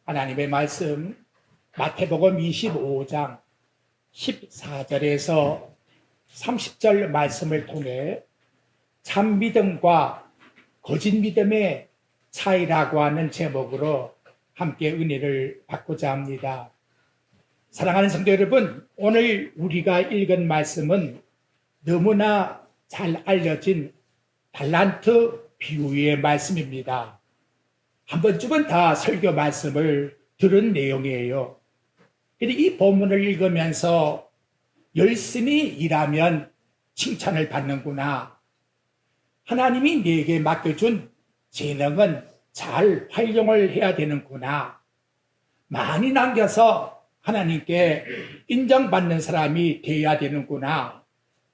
하나님의 말씀 마태복음 25장 14절에서 30절 말씀을 통해 참 믿음과 거짓 믿음의 차이라고 하는 제목으로 함께 은혜를 받고자 합니다. 사랑하는 성도 여러분, 오늘 우리가 읽은 말씀은 너무나 잘 알려진 달란트 비유의 말씀입니다. 한 번쯤은 다 설교 말씀을 들은 내용이에요. 근데 이 본문을 읽으면서 열심히 일하면 칭찬을 받는구나. 하나님이 내게 맡겨준 재능은 잘 활용을 해야 되는구나. 많이 남겨서 하나님께 인정받는 사람이 되어야 되는구나.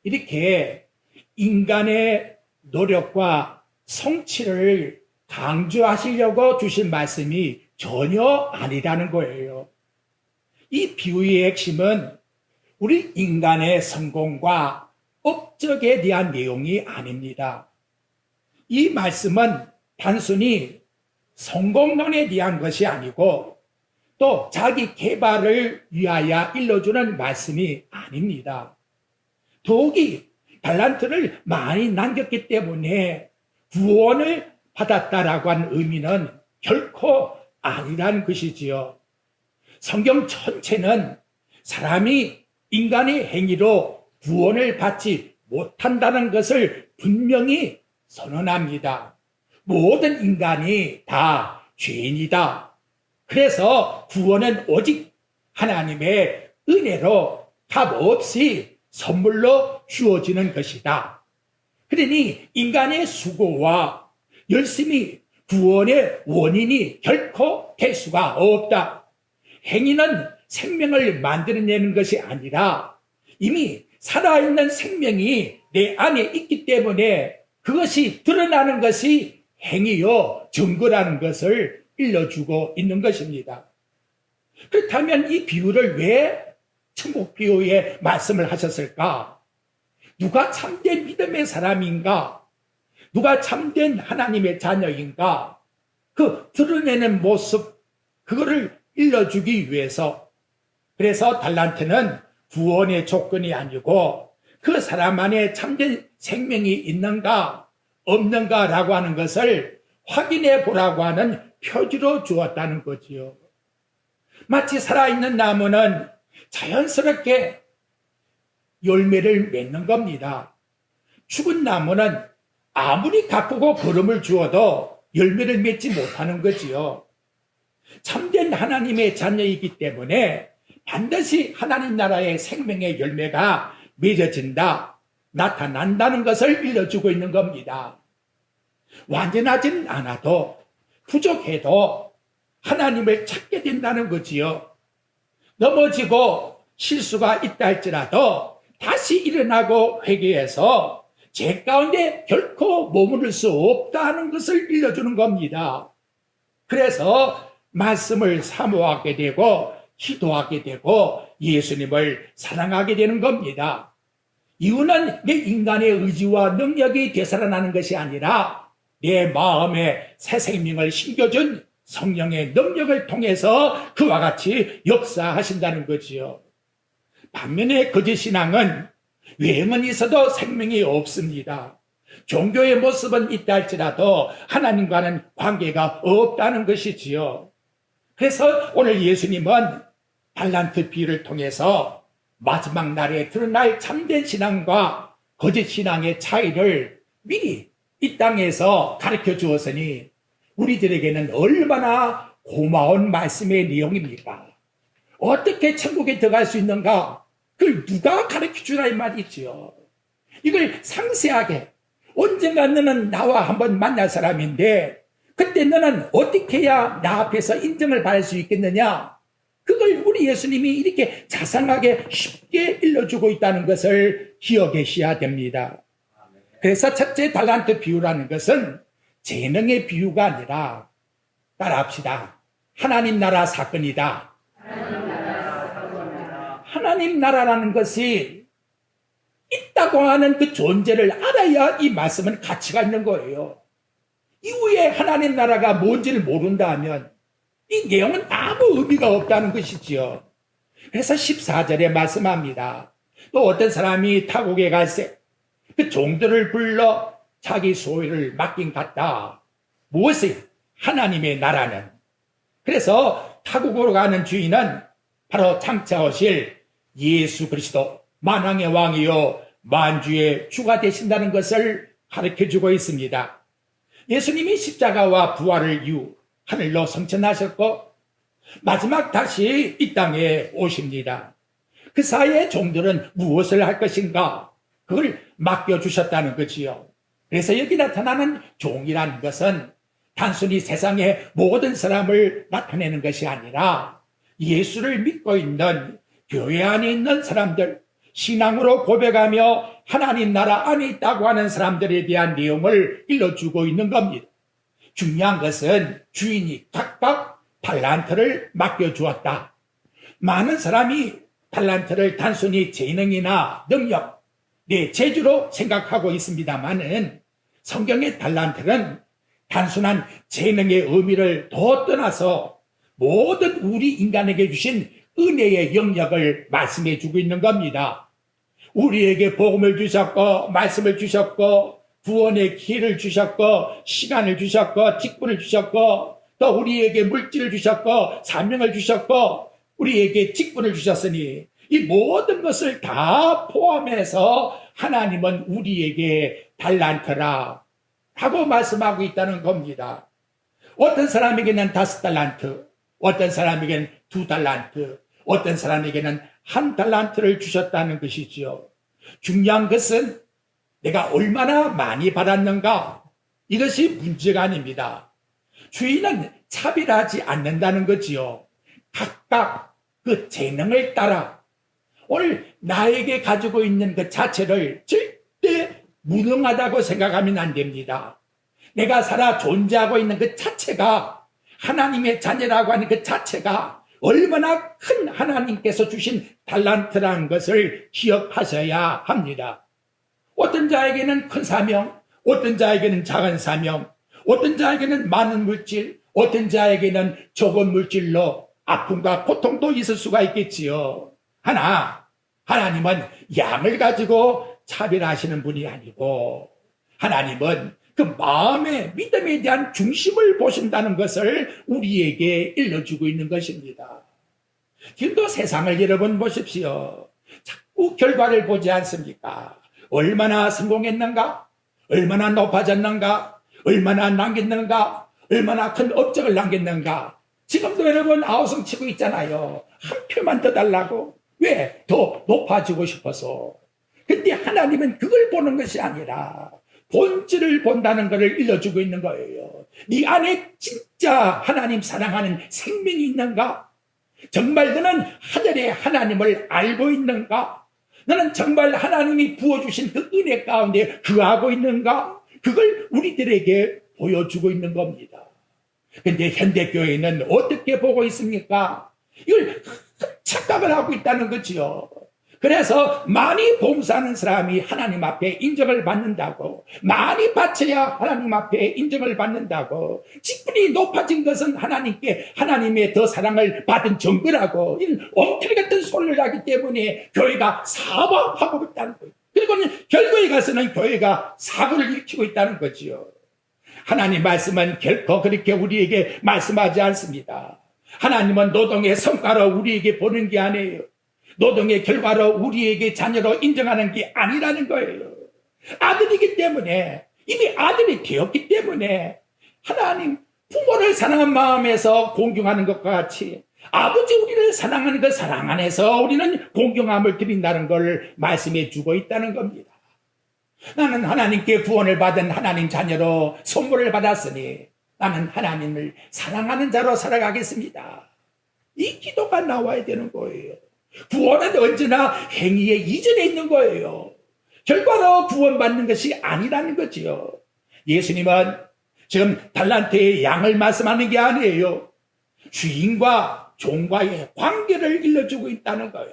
이렇게 인간의 노력과 성취를 강조하시려고 주신 말씀이 전혀 아니라는 거예요. 이 비유의 핵심은 우리 인간의 성공과 업적에 대한 내용이 아닙니다. 이 말씀은 단순히 성공론에 대한 것이 아니고 또 자기 개발을 위하여 일러주는 말씀이 아닙니다. 더욱이 달란트를 많이 남겼기 때문에 구원을 받았다라고 하는 의미는 결코 아니라는 것이지요. 성경 전체는 사람이 인간의 행위로 구원을 받지 못한다는 것을 분명히 선언합니다. 모든 인간이 다 죄인이다. 그래서 구원은 오직 하나님의 은혜로 값없이 선물로 주어지는 것이다. 그러니 인간의 수고와 열심히 구원의 원인이 결코 될 수가 없다. 행위는 생명을 만들어내는 것이 아니라 이미 살아있는 생명이 내 안에 있기 때문에 그것이 드러나는 것이 행위요 증거라는 것을 일러주고 있는 것입니다. 그렇다면 이 비유를 왜 천국 비유에 말씀을 하셨을까? 누가 참된 믿음의 사람인가? 누가 참된 하나님의 자녀인가? 그 드러내는 모습, 그거를 일러주기 위해서. 그래서 달란트는 구원의 조건이 아니고 그 사람 안에 참된 생명이 있는가 없는가라고 하는 것을 확인해 보라고 하는 표지로 주었다는 거지요. 마치 살아있는 나무는 자연스럽게 열매를 맺는 겁니다. 죽은 나무는 아무리 가꾸고 거름을 주어도 열매를 맺지 못하는 거지요. 참된 하나님의 자녀이기 때문에 반드시 하나님 나라의 생명의 열매가 맺어진다, 나타난다는 것을 일러주고 있는 겁니다. 완전하진 않아도 부족해도 하나님을 찾게 된다는 거지요. 넘어지고 실수가 있다 할지라도 다시 일어나고 회개해서 죄 가운데 결코 머무를 수 없다는 것을 일러주는 겁니다. 그래서 말씀을 사모하게 되고 기도하게 되고 예수님을 사랑하게 되는 겁니다. 이유는 내 인간의 의지와 능력이 되살아나는 것이 아니라 내 마음에 새 생명을 심겨준 성령의 능력을 통해서 그와 같이 역사하신다는 거지요. 반면에 거짓신앙은 외형은 있어도 생명이 없습니다. 종교의 모습은 있다 할지라도 하나님과는 관계가 없다는 것이지요. 그래서 오늘 예수님은 달란트 비유를 통해서 마지막 날에 드러날 참된 신앙과 거짓 신앙의 차이를 미리 이 땅에서 가르쳐 주었으니 우리들에게는 얼마나 고마운 말씀의 내용입니까? 어떻게 천국에 들어갈 수 있는가? 그걸 누가 가르쳐 주나 이 말이지요. 이걸 상세하게 언젠가 너는 나와 한번 만날 사람인데 그때 너는 어떻게 해야 나 앞에서 인정을 받을 수 있겠느냐? 그걸 우리 예수님이 이렇게 자상하게 쉽게 일러주고 있다는 것을 기억하셔야 됩니다. 그래서 첫째 달란트 비유라는 것은 재능의 비유가 아니라 따라합시다. 하나님 나라 사건이다. 하나님 나라라는 것이 있다고 하는 그 존재를 알아야 이 말씀은 가치가 있는 거예요. 이후에 하나님 나라가 뭔지를 모른다 하면 이 내용은 아무 의미가 없다는 것이지요. 그래서 14절에 말씀합니다. 또 어떤 사람이 타국에 갈새 그 종들을 불러 자기 소유를 맡긴 같다. 무엇이? 하나님의 나라는. 그래서 타국으로 가는 주인은 바로 장차 오실 예수 그리스도 만왕의 왕이요 만주의 주가 되신다는 것을 가르쳐주고 있습니다. 예수님이 십자가와 부활을 이후 하늘로 승천하셨고 마지막 다시 이 땅에 오십니다. 그 사이에 종들은 무엇을 할 것인가? 그걸 맡겨주셨다는 거지요. 그래서 여기 나타나는 종이라는 것은 단순히 세상의 모든 사람을 나타내는 것이 아니라 예수를 믿고 있는 교회 안에 있는 사람들, 신앙으로 고백하며 하나님 나라 안에 있다고 하는 사람들에 대한 내용을 일러주고 있는 겁니다. 중요한 것은 주인이 각각 달란트를 맡겨주었다. 많은 사람이 달란트를 단순히 재능이나 능력, 내 재주로 생각하고 있습니다만은 성경의 달란트는 단순한 재능의 의미를 더 떠나서 모든 우리 인간에게 주신 은혜의 영역을 말씀해 주고 있는 겁니다. 우리에게 복음을 주셨고 말씀을 주셨고 구원의 기회를 주셨고 시간을 주셨고 직분을 주셨고 또 우리에게 물질을 주셨고 사명을 주셨고 우리에게 직분을 주셨으니 이 모든 것을 다 포함해서 하나님은 우리에게 달란트라 하고 말씀하고 있다는 겁니다. 어떤 사람에게는 5달란트, 어떤 사람에게는 2달란트, 어떤 사람에게는 1달란트를 주셨다는 것이지요. 중요한 것은 내가 얼마나 많이 받았는가, 이것이 문제가 아닙니다. 주인은 차별하지 않는다는 거지요. 각각 그 재능을 따라 오늘 나에게 가지고 있는 그 자체를 절대 무능하다고 생각하면 안 됩니다. 내가 살아 존재하고 있는 그 자체가 하나님의 자녀라고 하는 그 자체가 얼마나 큰 하나님께서 주신 달란트라는 것을 기억하셔야 합니다. 어떤 자에게는 큰 사명, 어떤 자에게는 작은 사명, 어떤 자에게는 많은 물질, 어떤 자에게는 적은 물질로 아픔과 고통도 있을 수가 있겠지요. 하나, 하나님은 양을 가지고 차별하시는 분이 아니고 하나님은 그 마음의 믿음에 대한 중심을 보신다는 것을 우리에게 일러주고 있는 것입니다. 지금도 세상을 여러분 보십시오. 자꾸 결과를 보지 않습니까? 얼마나 성공했는가? 얼마나 높아졌는가? 얼마나 남겼는가? 얼마나 큰 업적을 남겼는가? 지금도 여러분 아우성 치고 있잖아요. 한 표만 더 달라고. 왜? 더 높아지고 싶어서. 근데 하나님은 그걸 보는 것이 아니라 본질을 본다는 것을 일러주고 있는 거예요. 네 안에 진짜 하나님 사랑하는 생명이 있는가? 정말 너는 하늘의 하나님을 알고 있는가? 너는 정말 하나님이 부어주신 그 은혜 가운데 거하고 있는가? 그걸 우리들에게 보여주고 있는 겁니다. 근데 현대교회는 어떻게 보고 있습니까? 이걸 착각을 하고 있다는 거지요. 그래서 많이 봉사하는 사람이 하나님 앞에 인정을 받는다고, 많이 바쳐야 하나님 앞에 인정을 받는다고, 직분이 높아진 것은 하나님께 하나님의 더 사랑을 받은 증거라고, 이런 엉터리 같은 소리를 하기 때문에 교회가 사과하고 있다는 거예요. 그리고는 결국에 가서는 교회가 사고를 일으키고 있다는 거지요. 하나님 말씀은 결코 그렇게 우리에게 말씀하지 않습니다. 하나님은 노동의 성과로 우리에게 보는 게 아니에요. 노동의 결과로 우리에게 자녀로 인정하는 게 아니라는 거예요. 아들이기 때문에, 이미 아들이 되었기 때문에 하나님 부모를 사랑하는 마음에서 공경하는 것과 같이 아버지 우리를 사랑하는 그 사랑 안에서 우리는 공경함을 드린다는 걸 말씀해 주고 있다는 겁니다. 나는 하나님께 구원을 받은 하나님 자녀로 선물을 받았으니 나는 하나님을 사랑하는 자로 살아가겠습니다. 이 기도가 나와야 되는 거예요. 구원은 언제나 행위의 이전에 있는 거예요. 결과로 구원받는 것이 아니라는 거지요. 예수님은 지금 달란트의 양을 말씀하는 게 아니에요. 주인과 종과의 관계를 일러주고 있다는 거예요.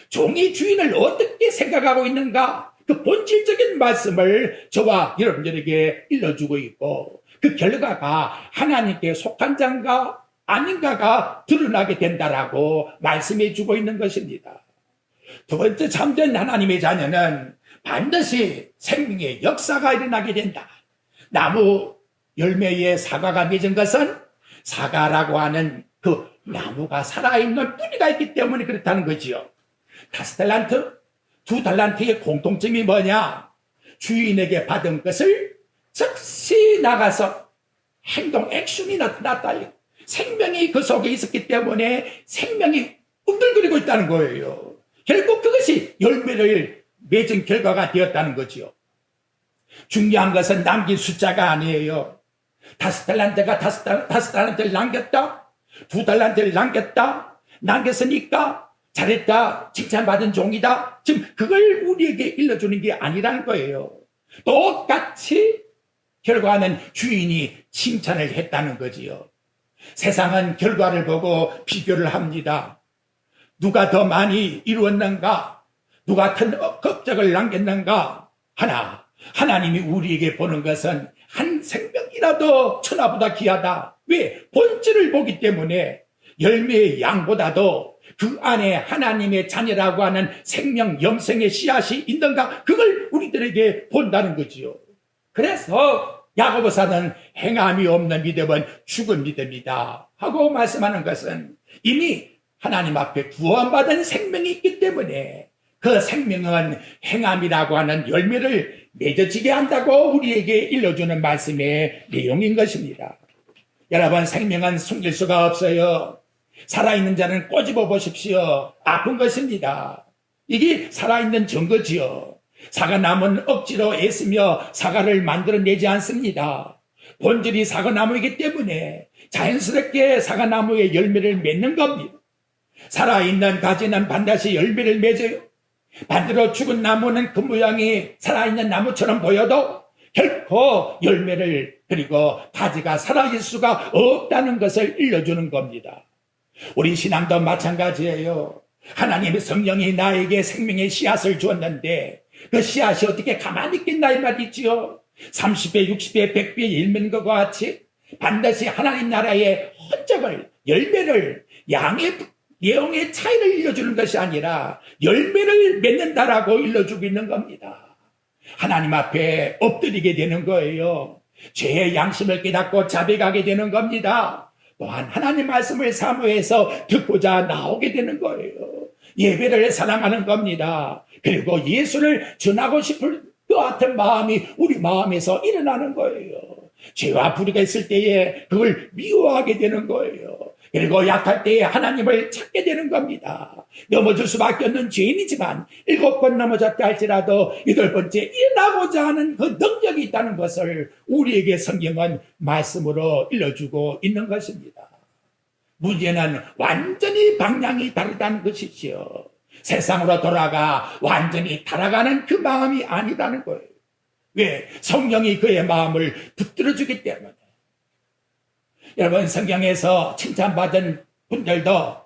종이 주인을 어떻게 생각하고 있는가? 그 본질적인 말씀을 저와 여러분들에게 일러주고 있고 그 결과가 하나님께 속한 자인가 아닌가가 드러나게 된다라고 말씀해 주고 있는 것입니다. 두 번째, 참된 하나님의 자녀는 반드시 생명의 역사가 일어나게 된다. 나무 열매에 사과가 맺은 것은 사과라고 하는 그 나무가 살아있는 뿌리가 있기 때문에 그렇다는 거지요. 5달란트, 2달란트의 공통점이 뭐냐? 주인에게 받은 것을 즉시 나가서 행동, 액션이 나타났다. 생명이 그 속에 있었기 때문에 생명이 움들거리고 있다는 거예요. 결국 그것이 열매를 맺은 결과가 되었다는 거지요. 중요한 것은 남긴 숫자가 아니에요. 5달란트가 5달란트를 남겼다. 2달란트를 남겼으니까 잘했다, 칭찬받은 종이다. 지금 그걸 우리에게 일러주는 게 아니라는 거예요. 똑같이 결과는 주인이 칭찬을 했다는 거지요. 세상은 결과를 보고 비교를 합니다. 누가 더 많이 이루었는가? 누가 큰 업적을 남겼는가? 하나님이 우리에게 보는 것은 한 생명이라도 천하보다 귀하다. 왜? 본질을 보기 때문에 열매의 양보다도 그 안에 하나님의 자녀라고 하는 생명, 영생의 씨앗이 있는가? 그걸 우리들에게 본다는 거지요. 그래서 야고보서는 행함이 없는 믿음은 죽은 믿음이다 하고 말씀하는 것은 이미 하나님 앞에 구원받은 생명이 있기 때문에 그 생명은 행함이라고 하는 열매를 맺어지게 한다고 우리에게 일러주는 말씀의 내용인 것입니다. 여러분, 생명은 숨길 수가 없어요. 살아있는 자는 꼬집어 보십시오. 아픈 것입니다. 이게 살아있는 증거지요. 사과나무는 억지로 애쓰며 사과를 만들어내지 않습니다. 본질이 사과나무이기 때문에 자연스럽게 사과나무의 열매를 맺는 겁니다. 살아있는 가지는 반드시 열매를 맺어요. 반대로 죽은 나무는 그 모양이 살아있는 나무처럼 보여도 결코 열매를, 그리고 가지가 살아있을 수가 없다는 것을 일러주는 겁니다. 우리 신앙도 마찬가지예요. 하나님의 성령이 나에게 생명의 씨앗을 주었는데 그 씨앗이 어떻게 가만히 있겠나 이 말이지요. 30배, 60배, 100배 일면 것과 같이 반드시 하나님 나라의 흔적을, 열매를, 양의 내용의 차이를 일러주는 것이 아니라 열매를 맺는다라고 일러주고 있는 겁니다. 하나님 앞에 엎드리게 되는 거예요. 죄의 양심을 깨닫고 자백하게 되는 겁니다. 또한 하나님 말씀을 사모해서 듣고자 나오게 되는 거예요. 예배를 사랑하는 겁니다. 그리고 예수를 전하고 싶을 그 같은 마음이 우리 마음에서 일어나는 거예요. 죄와 불의가 있을 때에 그걸 미워하게 되는 거예요. 그리고 약할 때에 하나님을 찾게 되는 겁니다. 넘어질 수밖에 없는 죄인이지만 7번 넘어졌다 할지라도 8번째 일어나고자 하는 그 능력이 있다는 것을 우리에게 성경은 말씀으로 일러주고 있는 것입니다. 문제는 완전히 방향이 다르다는 것이지요. 세상으로 돌아가 완전히 타락하는 그 마음이 아니라는 거예요. 왜? 성령이 그의 마음을 붙들어주기 때문에. 여러분, 성경에서 칭찬받은 분들도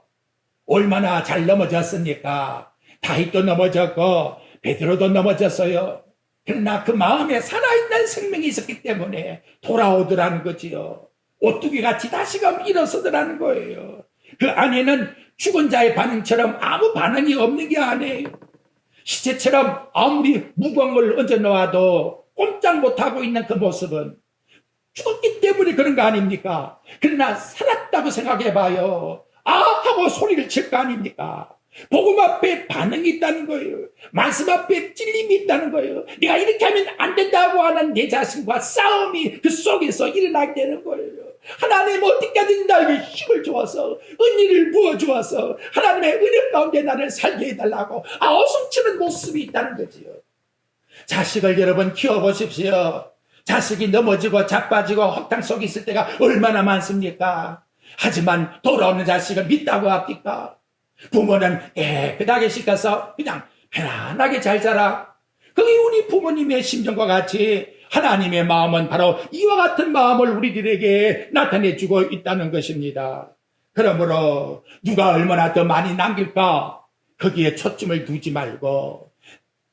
얼마나 잘 넘어졌습니까? 다윗도 넘어졌고 베드로도 넘어졌어요. 그러나 그 마음에 살아있는 생명이 있었기 때문에 돌아오더라는 거지요. 오뚜기같이 다시금 일어서더라는 거예요. 그 안에는 죽은 자의 반응처럼 아무 반응이 없는 게 아니에요. 시체처럼 아무리 무거운 걸 얹어 놓아도 꼼짝 못하고 있는 그 모습은 죽었기 때문에 그런 거 아닙니까? 그러나 살았다고 생각해봐요. 아! 하고 소리를 칠 거 아닙니까? 복음 앞에 반응이 있다는 거예요. 말씀 앞에 찔림이 있다는 거예요. 내가 이렇게 하면 안 된다고 하는 내 자신과 싸움이 그 속에서 일어나게 되는 거예요. 하나님 어디까지 나에게 힘을 주어서 은혜를 부어주어서 하나님의 은혜 가운데 나를 살게 해달라고 아우성치는 모습이 있다는 거지요. 자식을 여러분 키워보십시오. 자식이 넘어지고 자빠지고 허탕 속에 있을 때가 얼마나 많습니까? 하지만 돌아오는 자식을 믿다고 합니까? 부모는 깨끗하게 시켜서 그냥 편안하게 잘 자라. 그게 우리 부모님의 심정과 같이 하나님의 마음은 바로 이와 같은 마음을 우리들에게 나타내주고 있다는 것입니다. 그러므로 누가 얼마나 더 많이 남길까? 거기에 초점을 두지 말고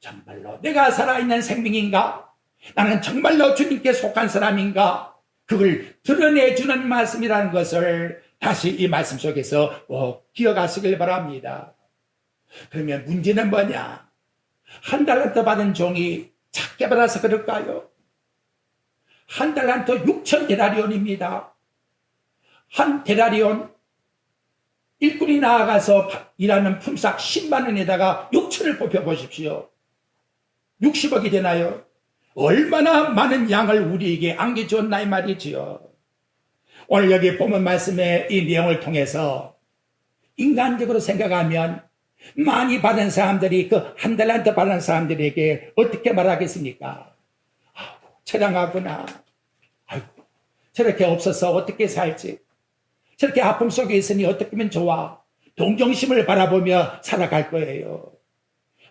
정말로 내가 살아있는 생명인가? 나는 정말로 주님께 속한 사람인가? 그걸 드러내주는 말씀이라는 것을 다시 이 말씀 속에서 기억하시길 바랍니다. 그러면 문제는 뭐냐? 한 달란트 받은 종이 작게 받아서 그럴까요? 한 달란트 6천 데나리온입니다. 한 데나리온 일꾼이 나아가서 일하는 품삯 10만 원에다가 6천을 뽑혀 보십시오. 60억이 되나요? 얼마나 많은 양을 우리에게 안겨주었나 이 말이지요. 오늘 여기 보면 말씀의 이 내용을 통해서 인간적으로 생각하면 많이 받은 사람들이 그 한 달란트 받은 사람들에게 어떻게 말하겠습니까? 처량하구나. 아이고, 저렇게 없어서 어떻게 살지? 저렇게 아픔 속에 있으니 어떻게 하면 좋아? 동정심을 바라보며 살아갈 거예요.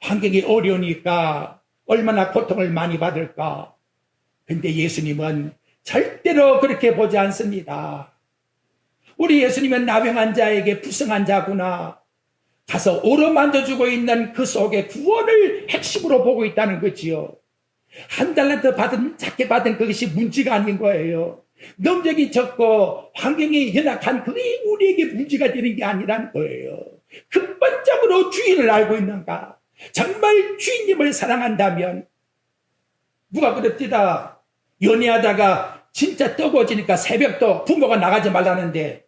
환경이 어려우니까 얼마나 고통을 많이 받을까? 근데 예수님은 절대로 그렇게 보지 않습니다. 우리 예수님은 나병한 자에게 불쌍한 자구나. 가서 오로만져주고 있는 그 속에 구원을 핵심으로 보고 있다는 거지요. 한 달란트 작게 받은 그것이 문제가 아닌 거예요. 능력이 적고 환경이 연약한 그게 우리에게 문제가 되는 게 아니라는 거예요. 근본적으로 주인을 알고 있는가? 정말 주인님을 사랑한다면 누가 그럽디다. 연애하다가 진짜 뜨거워지니까 새벽도 부모가 나가지 말라는데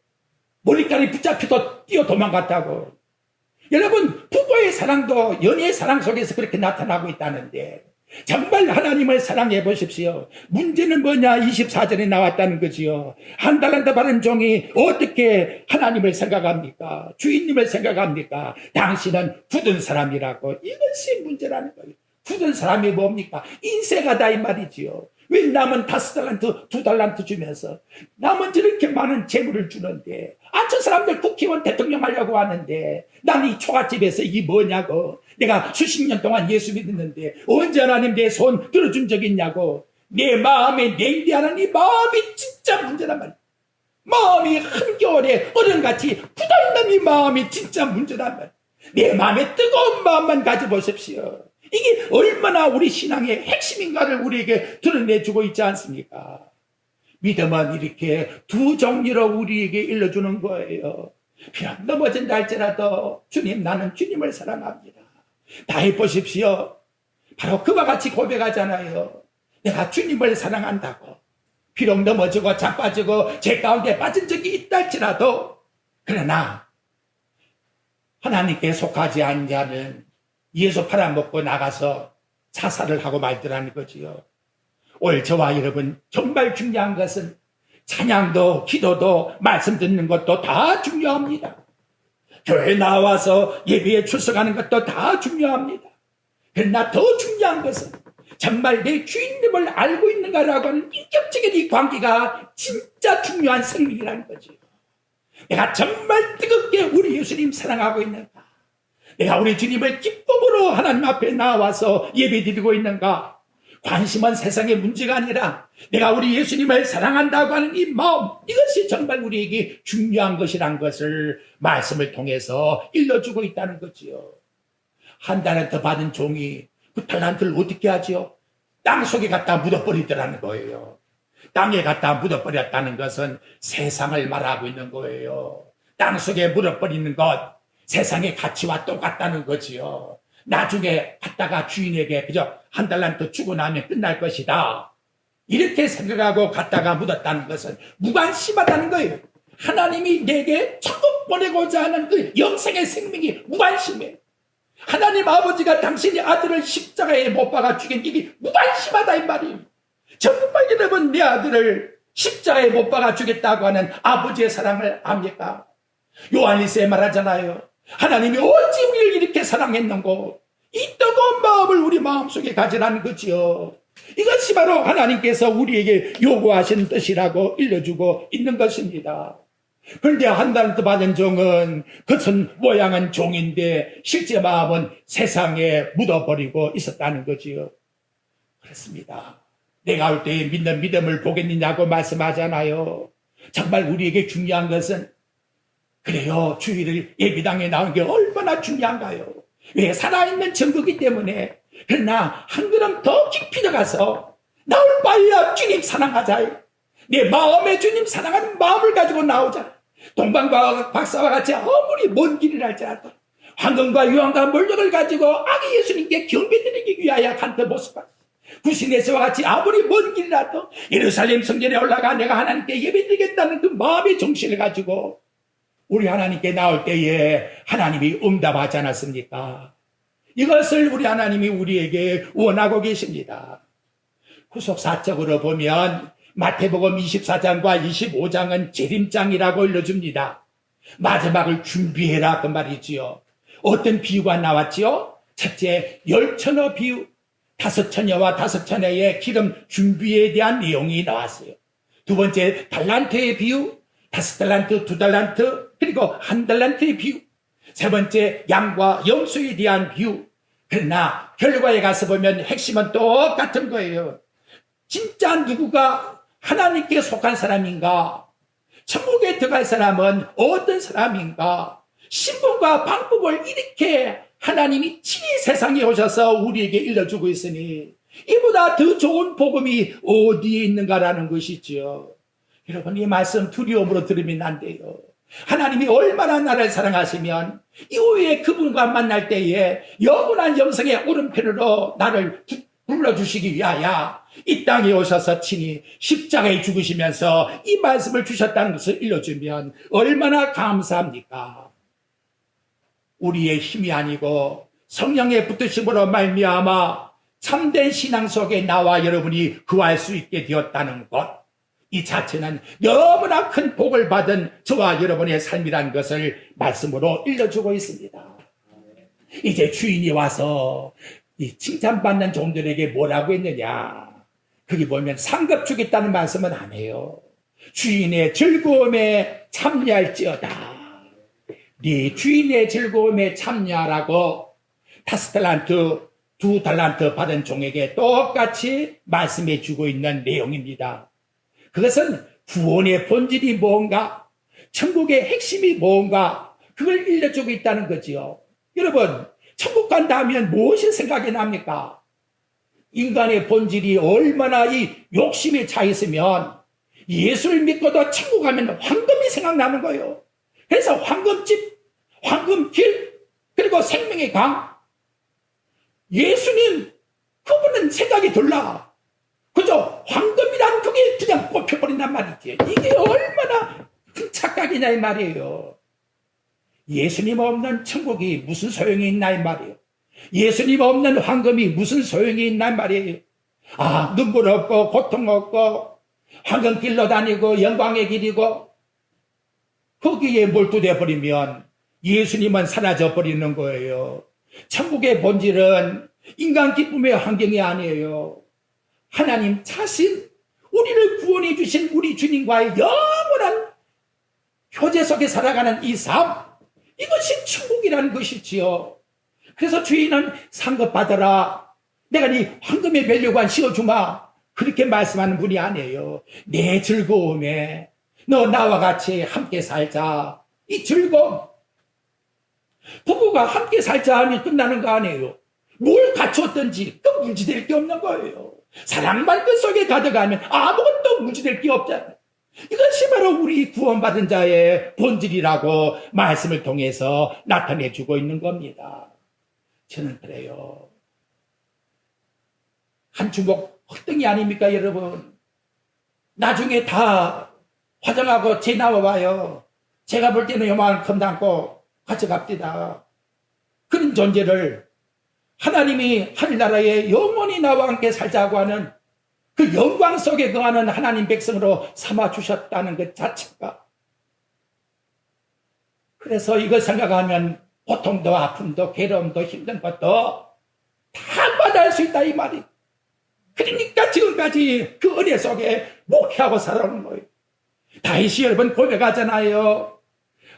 머리카락이 붙잡혀도 뛰어 도망갔다고. 여러분, 부모의 사랑도 연애의 사랑 속에서 그렇게 나타나고 있다는데 정말 하나님을 사랑해 보십시오. 문제는 뭐냐? 24절에 나왔다는 거지요. 한 달란트 받은 종이 어떻게 하나님을 생각합니까? 주인님을 생각합니까? 당신은 굳은 사람이라고. 이것이 문제라는 거예요. 굳은 사람이 뭡니까? 인생하다 이 말이지요. 왜 남은 5달란트, 2달란트 주면서 남은 저렇게 많은 재물을 주는데 저 사람들 국회의원 대통령 하려고 하는데 나는 이 초가집에서 이게 뭐냐고. 내가 수십 년 동안 예수 믿었는데 언제 하나님 내 손 들어준 적 있냐고. 내 마음에 냉대하는 이 마음이 진짜 문제란 말이야. 마음이 한겨울에 얼음같이 굳어있는 이 마음이 진짜 문제란 말이야. 내 마음에 뜨거운 마음만 가져보십시오. 이게 얼마나 우리 신앙의 핵심인가를 우리에게 드러내주고 있지 않습니까? 믿음은 이렇게 두 종류로 우리에게 일러주는 거예요. 그냥 넘어진다 할지라도 주님, 나는 주님을 사랑합니다. 다 해보십시오. 바로 그와 같이 고백하잖아요. 내가 주님을 사랑한다고. 비록 넘어지고 자빠지고 죄 가운데 빠진 적이 있다 할지라도 그러나 하나님께 속하지 않은 자는 예수 팔아먹고 나가서 자살을 하고 말더라는 거지요. 오늘 저와 여러분 정말 중요한 것은 찬양도 기도도 말씀 듣는 것도 다 중요합니다. 교회 나와서 예배에 출석하는 것도 다 중요합니다. 그러나 더 중요한 것은 정말 내 주인님을 알고 있는가라고 하는 인격적인 이 관계가 진짜 중요한 생명이라는 거죠. 내가 정말 뜨겁게 우리 예수님 사랑하고 있는가? 내가 우리 주님을 기쁨으로 하나님 앞에 나와서 예배드리고 있는가? 관심은 세상의 문제가 아니라 내가 우리 예수님을 사랑한다고 하는 이 마음, 이것이 정말 우리에게 중요한 것이란 것을 말씀을 통해서 일러주고 있다는 거지요. 한 달란트 받은 종이 그 달란트를 어떻게 하지요? 땅 속에 갖다 묻어버리더라는 거예요. 땅에 갖다 묻어버렸다는 것은 세상을 말하고 있는 거예요. 땅 속에 묻어버리는 것, 세상의 가치와 똑같다는 거지요. 나중에 갖다가 주인에게 그저 한 달란트 주고 나면 끝날 것이다. 이렇게 생각하고 갖다가 묻었다는 것은 무관심하다는 거예요. 하나님이 내게 천국 보내고자 하는 그 영생의 생명이 무관심해. 하나님 아버지가 당신의 아들을 십자가에 못 박아 죽인 이게 무관심하다 이 말이에요. 정말 여러분 내 아들을 십자가에 못 박아 주겠다고 하는 아버지의 사랑을 압니까? 요한일서에 말하잖아요. 하나님이 어찌 우리를 이렇게 사랑했는고 이 뜨거운 마음을 우리 마음속에 가지라는 거지요. 이것이 바로 하나님께서 우리에게 요구하신 뜻이라고 일러주고 있는 것입니다. 그런데 한 달란트 받은 종은 겉은 모양은 종인데 실제 마음은 세상에 묻어버리고 있었다는 거지요. 그렇습니다. 내가 올 때에 믿는 믿음을 보겠느냐고 말씀하잖아요. 정말 우리에게 중요한 것은 그래요. 주일을 예배당에 나오는 게 얼마나 중요한가요? 왜? 살아있는 증거기 때문에. 그러나 한 걸음 더 깊이 들어가서 나올 바에야 주님 사랑하자. 내 마음에 주님 사랑하는 마음을 가지고 나오자. 동방과 박사와 같이 아무리 먼 길이라 할지라도 황금과 유황과 물력을 가지고 아기 예수님께 경배드리기 위하여 간트 모습과 구신에서와 같이 아무리 먼 길이라도 예루살렘 성전에 올라가 내가 하나님께 예배드리겠다는 그 마음의 정신을 가지고 우리 하나님께 나올 때에 하나님이 응답하지 않았습니까? 이것을 우리 하나님이 우리에게 원하고 계십니다. 후속사적으로 보면 마태복음 24장과 25장은 재림장이라고 일러줍니다. 마지막을 준비해라 그 말이지요. 어떤 비유가 나왔지요? 첫째, 10처녀 비유, 5처녀와 5처녀의 기름 준비에 대한 내용이 나왔어요. 두 번째, 달란트의 비유, 5달란트, 2달란트, 그리고 1달란트의 비유. 세 번째, 양과 염소에 대한 비유. 그러나 결과에 가서 보면 핵심은 똑같은 거예요. 진짜 누구가 하나님께 속한 사람인가? 천국에 들어갈 사람은 어떤 사람인가? 신분과 방법을 이렇게 하나님이 친히 세상에 오셔서 우리에게 일러주고 있으니 이보다 더 좋은 복음이 어디에 있는가라는 것이지요. 여러분, 이 말씀 두려움으로 들으면 안 돼요. 하나님이 얼마나 나를 사랑하시면 이후에 그분과 만날 때에 영원한 영생의 오른편으로 나를 불러주시기 위하여 이 땅에 오셔서 친히 십자가에 죽으시면서 이 말씀을 주셨다는 것을 일러주면 얼마나 감사합니까? 우리의 힘이 아니고 성령의 붙드심으로 말미암아 참된 신앙 속에 나와 여러분이 거할 수 있게 되었다는 것, 이 자체는 너무나 큰 복을 받은 저와 여러분의 삶이라는 것을 말씀으로 일러주고 있습니다. 이제 주인이 와서 이 칭찬받는 종들에게 뭐라고 했느냐? 거기 보면 상급 주겠다는 말씀은 안 해요. 주인의 즐거움에 참여할지어다. 네 주인의 즐거움에 참여하라고 5달란트, 2달란트 받은 종에게 똑같이 말씀해 주고 있는 내용입니다. 그것은 구원의 본질이 뭔가, 천국의 핵심이 뭔가, 그걸 일러주고 있다는 거지요. 여러분, 천국 간다 하면 무엇이 생각이 납니까? 인간의 본질이 얼마나 이 욕심에 차 있으면 예수를 믿고도 천국 가면 황금이 생각나는 거예요. 그래서 황금집, 황금길, 그리고 생명의 강. 예수님, 그분은 생각이 들라. 그죠? 황금이란 그게 그냥 꼽혀버린단 말이지. 이게 얼마나 큰 착각이냐 이 말이에요. 예수님 없는 천국이 무슨 소용이 있나 이 말이에요. 예수님 없는 황금이 무슨 소용이 있나 이 말이에요. 아, 눈물 없고 고통 없고 황금길로 다니고 영광의 길이고 거기에 몰두돼 버리면 예수님은 사라져 버리는 거예요. 천국의 본질은 인간 기쁨의 환경이 아니에요. 하나님 자신, 우리를 구원해 주신 우리 주님과의 영원한 교제 속에 살아가는 이 삶, 이것이 천국이라는 것이지요. 그래서 주인은 상급 받아라, 내가 네 황금의 멸류관 씌워주마, 그렇게 말씀하는 분이 아니에요. 내 즐거움에 너 나와 같이 함께 살자. 이 즐거움, 부부가 함께 살자 하면 끝나는 거 아니에요. 뭘 갖췄든지 그 문제될 게 없는 거예요. 사랑만 그 속에 가져가면 아무것도 문제될 게 없잖아요. 이것이 바로 우리 구원받은 자의 본질이라고 말씀을 통해서 나타내주고 있는 겁니다. 저는 그래요. 한 주먹 헛등이 아닙니까 여러분? 나중에 다 화장하고 제 나와봐요. 제가 볼 때는 요만큼 담고 가져갑니다. 그런 존재를 하나님이 하늘나라에 영원히 나와 함께 살자고 하는 그 영광 속에 거하는 하나님 백성으로 삼아주셨다는 것 자체가, 그래서 이걸 생각하면 고통도 아픔도 괴로움도 힘든 것도 다 받아할 수 있다 이 말이. 그러니까 지금까지 그 은혜 속에 목회하고 살아오는 거예요. 다윗이 여러분 고백하잖아요.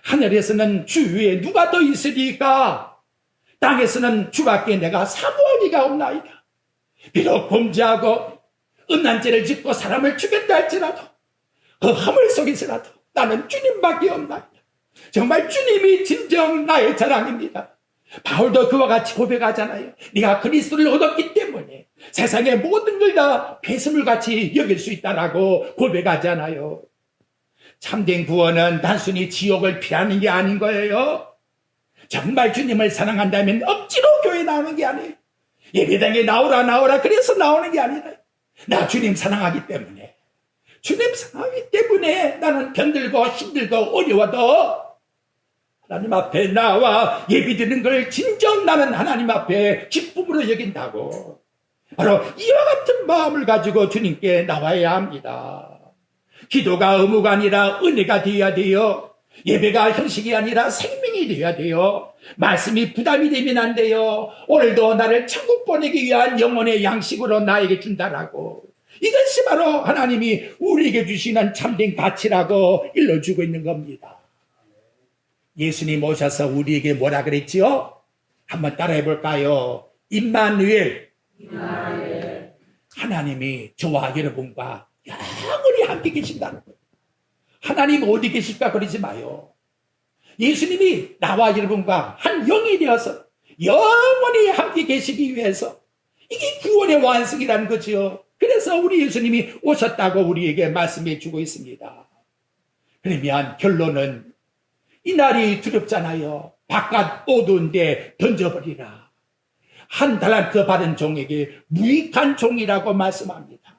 하늘에서는 주 위에 누가 더 있으리까? 땅에서는 주밖에 내가 사모할 리가 없나이다. 비록 범죄하고 음란죄를 짓고 사람을 죽였다 할지라도 그 허물 속에서라도 나는 주님밖에 없나이다. 정말 주님이 진정 나의 자랑입니다. 바울도 그와 같이 고백하잖아요. 네가 그리스도를 얻었기 때문에 세상의 모든 걸 다 배설물같이 여길 수 있다라고 고백하잖아요. 참된 구원은 단순히 지옥을 피하는 게 아닌 거예요. 정말 주님을 사랑한다면 억지로 교회 나오는 게 아니에요. 예배당에 나오라 그래서 나오는 게 아니라 나 주님 사랑하기 때문에, 주님 사랑하기 때문에 나는 병들고 힘들고 어려워도 하나님 앞에 나와 예배드리는 걸 진정 나는 하나님 앞에 기쁨으로 여긴다고, 바로 이와 같은 마음을 가지고 주님께 나와야 합니다. 기도가 의무가 아니라 은혜가 되어야 돼요. 예배가 형식이 아니라 생명이 되어야 돼요. 말씀이 부담이 되면 안 돼요. 오늘도 나를 천국 보내기 위한 영혼의 양식으로 나에게 준다라고. 이것이 바로 하나님이 우리에게 주시는 참된 가치라고 일러주고 있는 겁니다. 예수님 오셔서 우리에게 뭐라 그랬지요? 한번 따라해 볼까요? 임마누엘. 하나님이 저와 여러분과 영원히 함께 계신다는 거예요. 하나님 어디 계실까 그러지 마요. 예수님이 나와 여러분과 한 영이 되어서 영원히 함께 계시기 위해서, 이게 구원의 완성이라는 거죠. 그래서 우리 예수님이 오셨다고 우리에게 말씀해 주고 있습니다. 그러면 결론은 이 날이 두렵잖아요. 바깥 어두운데 던져버리라. 한 달란트 받은 종에게 무익한 종이라고 말씀합니다.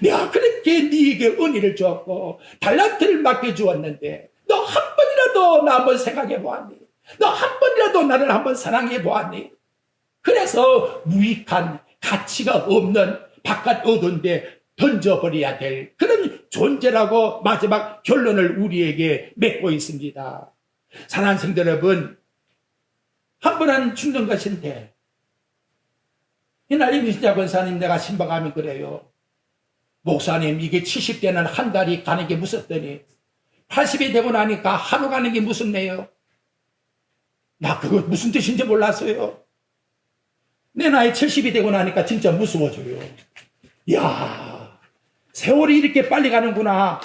내가 그렇게 네게 은혜를 주었고 달란트를 맡겨주었는데 너 한 번이라도 나 한번 생각해 보았니? 너 한 번이라도 나를 한번 사랑해 보았니? 그래서 무익한, 가치가 없는 바깥 어두운데 던져버려야 될 그런 존재라고 마지막 결론을 우리에게 맺고 있습니다. 사랑하는 성도 여러분, 한 번은 죽는 것인데, 이날 임신자 권사님 내가 신방하면 그래요. 목사님, 이게 70대는 한 달이 가는 게 무섭더니 80이 되고 나니까 하루 가는 게 무섭네요. 나 그거 무슨 뜻인지 몰랐어요. 내 나이 70이 되고 나니까 진짜 무서워져요. 이야, 세월이 이렇게 빨리 가는구나.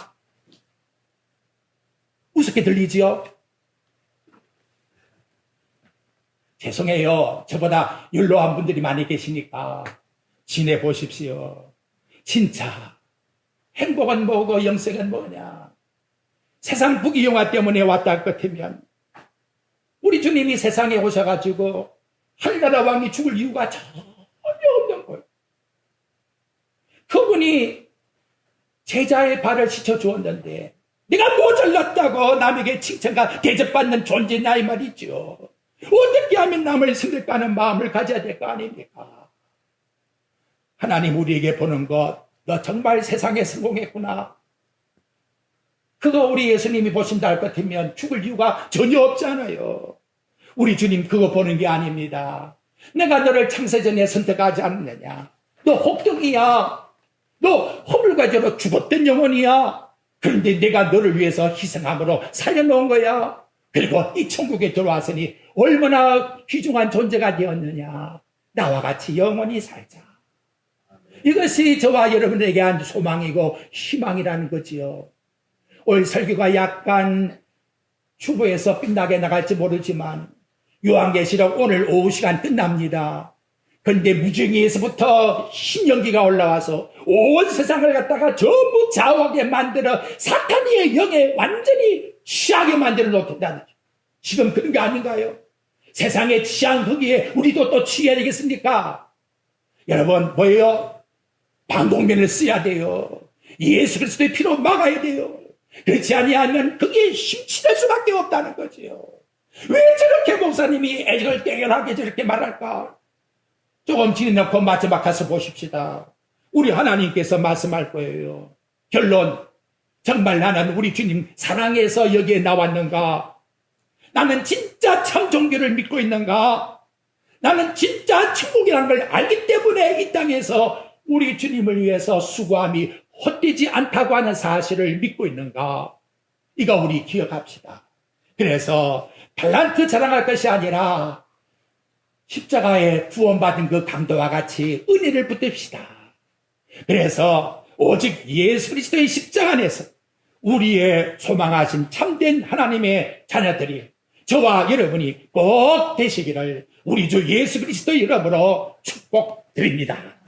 우습게 들리지요? 죄송해요. 저보다 연로한 분들이 많이 계시니까 지내보십시오. 진짜 행복은 뭐고 영생은 뭐냐. 세상 부귀영화 때문에 왔다 할 것 같으면 우리 주님이 세상에 오셔가지고 하늘나라 왕이 죽을 이유가 전혀 없는 거예요. 그분이 제자의 발을 씻어주었는데 내가 뭐 잘났다고 남에게 칭찬과 대접받는 존재냐 이 말이죠. 어떻게 하면 남을 섬길까 하는 마음을 가져야 될 거 아닙니까? 하나님 우리에게 보는 것, 너 정말 세상에 성공했구나. 그거 우리 예수님이 보신다 할 것 같으면 죽을 이유가 전혀 없잖아요. 우리 주님 그거 보는 게 아닙니다. 내가 너를 창세전에 선택하지 않느냐. 너 혹독이야. 너 허물과제로 죽었던 영혼이야. 그런데 내가 너를 위해서 희생함으로 살려놓은 거야. 그리고 이 천국에 들어왔으니 얼마나 귀중한 존재가 되었느냐. 나와 같이 영원히 살자. 이것이 저와 여러분에게 한 소망이고 희망이라는 거지요. 올 설교가 약간 주부에서 빛나게 나갈지 모르지만 요한계시록 오늘 오후 시간 끝납니다. 그런데 무중에서부터 신명기가 올라와서 온 세상을 갖다가 전부 좌우하게 만들어 사탄의 영에 완전히 취하게 만들어 놓겠다는, 지금 그런 게 아닌가요? 세상에 취한 거기에 우리도 또 취해야 되겠습니까? 여러분 뭐예요? 방독면을 써야 돼요. 예수 그리스도의 피로 막아야 돼요. 그렇지 아니하면 그게 심취될 수밖에 없다는 거지요. 왜 저렇게 목사님이 애정을 땡연하게 저렇게 말할까? 조금 지내놓고 마지막 가서 보십시다. 우리 하나님께서 말씀할 거예요. 결론, 정말 나는 우리 주님 사랑해서 여기에 나왔는가? 나는 진짜 참 종교를 믿고 있는가? 나는 진짜 천국이라는 걸 알기 때문에 이 땅에서 우리 주님을 위해서 수고함이 헛되지 않다고 하는 사실을 믿고 있는가? 이거 우리 기억합시다. 그래서 달란트 자랑할 것이 아니라 십자가에 구원받은 그 강도와 같이 은혜를 붙듭시다. 그래서 오직 예수 그리스도의 십자가 안에서 우리의 소망하신 참된 하나님의 자녀들이, 저와 여러분이 꼭 되시기를 우리 주 예수 그리스도의 이름으로 축복드립니다.